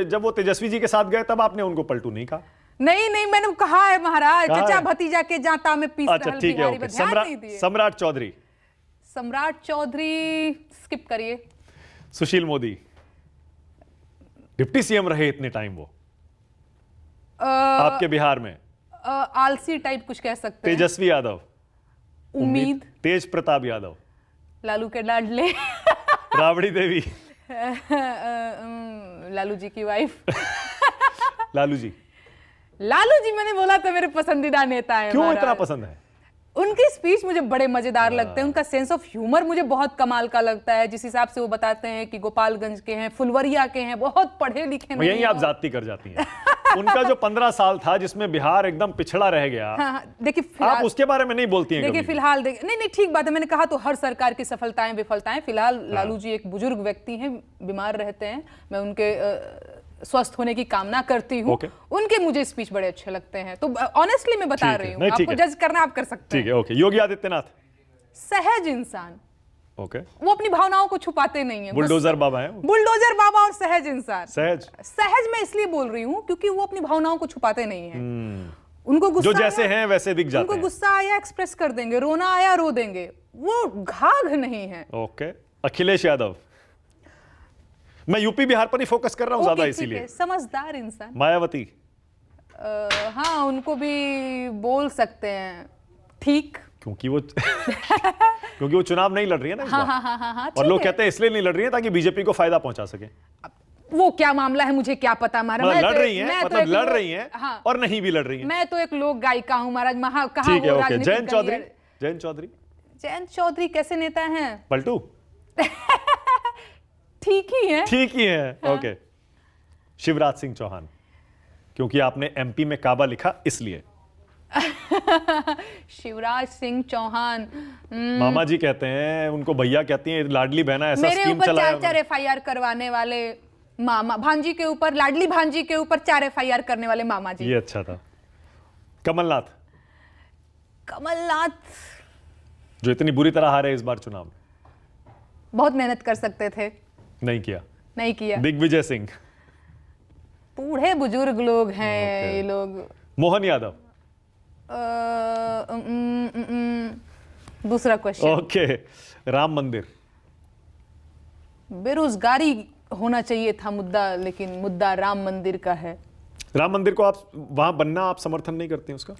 S2: जब वो तेजस्वी जी के साथ गए तब आपने उनको पलटू नहीं कहा।
S1: नहीं, मैंने कहा है महाराज,
S2: कहा
S1: चचा
S2: है?
S1: भतीजा के जाता में पीस
S2: अच्छा
S1: रहल
S2: ठीक है,
S1: बिहारी
S2: ओके।
S1: में ध्यान नहीं दिए।
S2: सम्राट चौधरी,
S1: सम्राट चौधरी स्किप करिए।
S2: सुशील मोदी, डिप्टी सीएम रहे इतने टाइम वो आपके बिहार में।
S1: आलसी टाइप कुछ कह सकते हैं।
S2: तेजस्वी यादव,
S1: उम्मीद,
S2: तेज प्रताप यादव,
S1: लालू के लाडले।
S2: राबड़ी देवी,
S1: लालू जी की वाइफ।
S2: लालू जी।
S1: लालू जी मैंने बोला तो मेरे पसंदीदा नेता है।
S2: क्यों इतना पसंद है?
S1: उनके स्पीच मुझे बड़े मजेदार लगते हैं। उनका सेंस ऑफ ह्यूमर मुझे बहुत कमाल का लगता है। जिस हिसाब से वो बताते हैं कि गोपालगंज के हैं, फुलवरिया के हैं, बहुत पढ़े लिखे नहीं।
S2: यही आप जाति कर जाती हैं। उनका जो 15 साल था जिसमें बिहार एकदम पिछड़ा रह गया,
S1: हाँ, देखिए
S2: आप उसके बारे में नहीं बोलती हैं
S1: देखिए
S2: कभी।
S1: फिलहाल नहीं ठीक बात है। मैंने कहा तो हर सरकार की सफलताएं विफलताएं। फिलहाल लालू जी एक बुजुर्ग व्यक्ति हैं, बीमार रहते हैं। मैं उनके स्वस्थ होने की कामना करती हूँ। उनके मुझे स्पीच बड़े अच्छे लगते हैं। तो ऑनेस्टली मैं बता रही हूँ, आपको जज करना आप कर सकते हैं।
S2: ठीक है, ओके। योगी आदित्यनाथ,
S1: सहज इंसान।
S2: ओके।
S1: वो अपनी भावनाओं को छुपाते नहीं है।
S2: बुलडोजर बाबा है।
S1: बुलडोजर बाबा और सहज इंसान।
S2: सहज
S1: मैं इसलिए बोल रही हूँ क्योंकि वो अपनी भावनाओं को छुपाते नहीं है। उनको गुस्सा
S2: जो जैसे हैं वैसे दिख जाते हैं।
S1: उनको गुस्सा आया एक्सप्रेस कर देंगे, रोना आया रो देंगे, वो घाघ नहीं है।
S2: ओके। अखिलेश यादव, मैं यूपी बिहार पर ही फोकस कर रहा हूं ज्यादा, इसीलिए।
S1: समझदार इंसान।
S2: मायावती,
S1: हाँ उनको भी बोल सकते हैं ठीक,
S2: क्योंकि वो चुनाव नहीं लड़ रही है ना इस बार।
S1: हाँ,
S2: और लोग कहते हैं इसलिए नहीं लड़ रही है ताकि बीजेपी को फायदा पहुंचा सके।
S1: वो क्या मामला है मुझे क्या पता महाराज।
S2: लड़ रही हैं, मतलब लड़ रही हैं और नहीं भी लड़ रही हैं।
S1: मैं तो एक लोक गायिका हूँ महाराज।
S2: ठीक है, ओके। जयंत चौधरी
S1: कैसे नेता हैं?
S2: पलटू।
S1: ठीक ही है।
S2: ओके। शिवराज सिंह चौहान, क्योंकि आपने एमपी में काबा लिखा इसलिए।
S1: शिवराज सिंह चौहान,
S2: मामा जी कहते हैं उनको, भैया कहती हैं, लाडली बहना ऐसा
S1: मेरे
S2: स्कीम
S1: ऊपर
S2: चलाया।
S1: 4 एफआईआर करवाने वाले मामा, भांजी के ऊपर, लाडली भांजी के ऊपर 4 एफआईआर करने वाले मामा जी।
S2: ये अच्छा था। कमलनाथ, जो इतनी बुरी तरह हारे इस बार चुनाव में।
S1: बहुत मेहनत कर सकते थे,
S2: नहीं किया। दिग्विजय सिंह,
S1: बूढ़े बुजुर्ग लोग हैं ये लोग।
S2: मोहन यादव,
S1: दूसरा क्वेश्चन।
S2: ओके। राम मंदिर,
S1: बेरोजगारी होना चाहिए था मुद्दा, लेकिन मुद्दा राम मंदिर का है।
S2: राम मंदिर को आप वहां बनना आप समर्थन नहीं करते हैं उसका?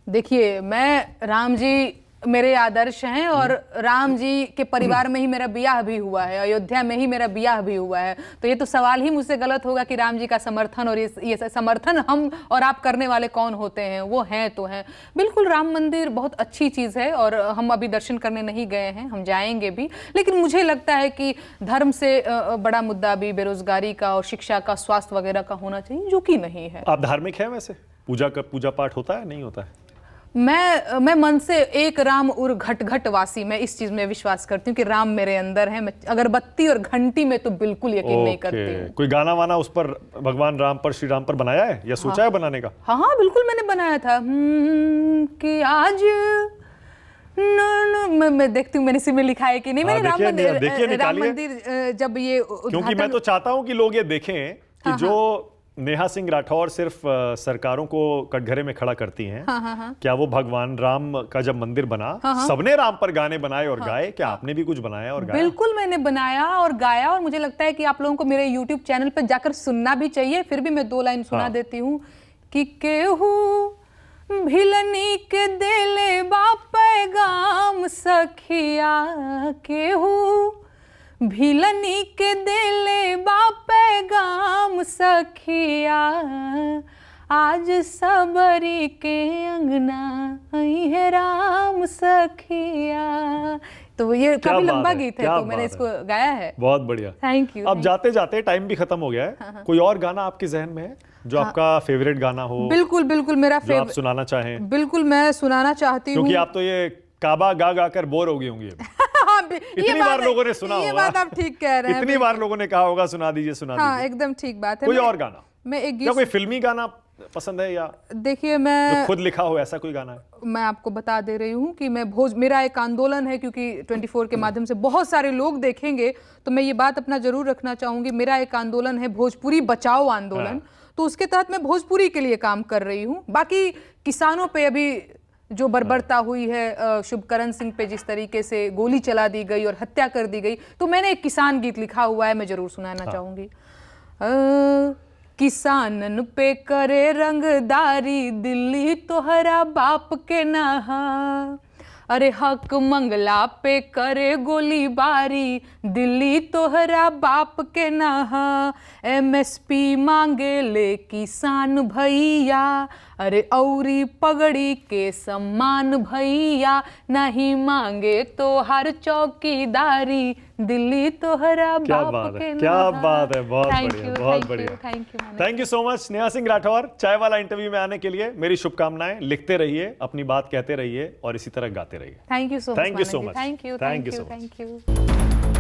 S1: देखिए, मैं राम जी मेरे आदर्श हैं और राम जी के परिवार में ही मेरा ब्याह भी हुआ है, अयोध्या में ही मेरा ब्याह भी हुआ है। तो ये तो सवाल ही मुझसे गलत होगा कि राम जी का समर्थन और ये समर्थन हम और आप करने वाले कौन होते हैं? वो हैं तो हैं। बिल्कुल राम मंदिर बहुत अच्छी चीज़ है और हम अभी दर्शन करने नहीं गए हैं, हम जाएंगे भी। लेकिन मुझे लगता है कि धर्म से बड़ा मुद्दा भी बेरोजगारी का और शिक्षा का, स्वास्थ्य वगैरह का होना चाहिए, जो कि नहीं है।
S2: आप धार्मिक हैं वैसे? पूजा पाठ होता है, नहीं होता है?
S1: मैं मन से एक राम उर घट घट वासी, मैं इस चीज में विश्वास करती हूँ कि राम मेरे अंदर है। मैं अगरबत्ती और घंटी में तो बिल्कुल यकीन नहीं करती हूँ।
S2: कोई गाना वाना उस पर भगवान राम पर, श्री राम पर बनाया है या सोचा है बनाने का?
S1: हाँ हाँ बिल्कुल मैंने बनाया था कि आज मैं देखती हूँ मैंने इसी में लिखा है कि नहीं। मैंने राम मंदिर जब ये,
S2: क्योंकि मैं तो चाहता हूँ कि लोग ये देखें कि जो नेहा सिंह राठौर सिर्फ सरकारों को कटघरे में खड़ा करती हैं, क्या वो भगवान राम का जब मंदिर बना, सबने राम पर गाने बनाए और गाए? क्या आपने भी कुछ बनाया और गाया?
S1: बिल्कुल मैंने बनाया और गाया, और मुझे लगता है कि आप लोगों को मेरे YouTube चैनल पर जाकर सुनना भी चाहिए। फिर भी मैं 2 लाइन सुना देती हूँ कि केहू भिलनी के देले बा पैगाम सखिया, केहू भिलनी के देले बा पैगाम सखिया, आज सबरी के अंगना आई है राम सखिया। तो ये काफी लंबा गीत है, तो मैंने इसको गाया है।
S2: बहुत बढ़िया,
S1: थैंक यू।
S2: अब जाते जाते टाइम भी खत्म हो गया है। कोई और गाना आपके जहन में है जो आपका फेवरेट गाना हो?
S1: बिल्कुल बिल्कुल मेरा
S2: फेवरेट, आप सुनाना चाहें?
S1: बिल्कुल मैं सुनाना चाहती हूँ,
S2: क्योंकि आप तो ये काबा गा गा कर बोर हो गई होंगी। इतनी बार लोगों ने सुना होगा।
S1: ये बात आप ठीक कह रहे हैं।
S2: इतनी बार लोगों ने कहा होगा सुना दीजिए, सुना दीजिए।
S1: हाँ एकदम ठीक बात है।
S2: कोई और गाना?
S1: मैं एक
S2: गीत, कोई फिल्मी गाना पसंद है या
S1: देखिए मैं
S2: जो खुद लिखा हो, ऐसा कोई गाना है?
S1: मैं आपको बता दे रही हूँ कि मेरा एक आंदोलन है, क्योंकि 24 के माध्यम से बहुत सारे लोग देखेंगे, तो मैं ये बात अपना जरूर रखना चाहूंगी। मेरा एक आंदोलन है भोजपुरी बचाओ आंदोलन। तो उसके तहत मैं भोजपुरी के लिए काम कर रही हूँ। बाकी किसानों पे अभी जो बर्बरता हुई है, शुभकरण सिंह पे जिस तरीके से गोली चला दी गई और हत्या कर दी गई, तो मैंने एक किसान गीत लिखा हुआ है, मैं जरूर सुनाना चाहूंगी। किसानन पे करे रंगदारी, दिल्ली तोहरा बाप के नहा, अरे हक मंगला पे करे गोलीबारी, दिल्ली तोहरा बाप के नहा, MSP मांगे ले किसान भैया, अरे औरी पगड़ी के सम्मान भैया, नहीं मांगे तो हर चौकीदारी, दिल्ली तोहरा बाप के नहा।
S2: क्या बात है, बहुत बढ़िया, बहुत बढ़िया।
S1: Thank
S2: you so much Neha Singh Rathore, चाय वाला इंटरव्यू में आने के लिए मेरी शुभकामनाएं। लिखते रहिए, अपनी बात कहते रहिए और इसी तरह गाते रहिए।
S1: Thank you so much.
S2: Thank you so much.
S1: Thank you.
S2: Thank you.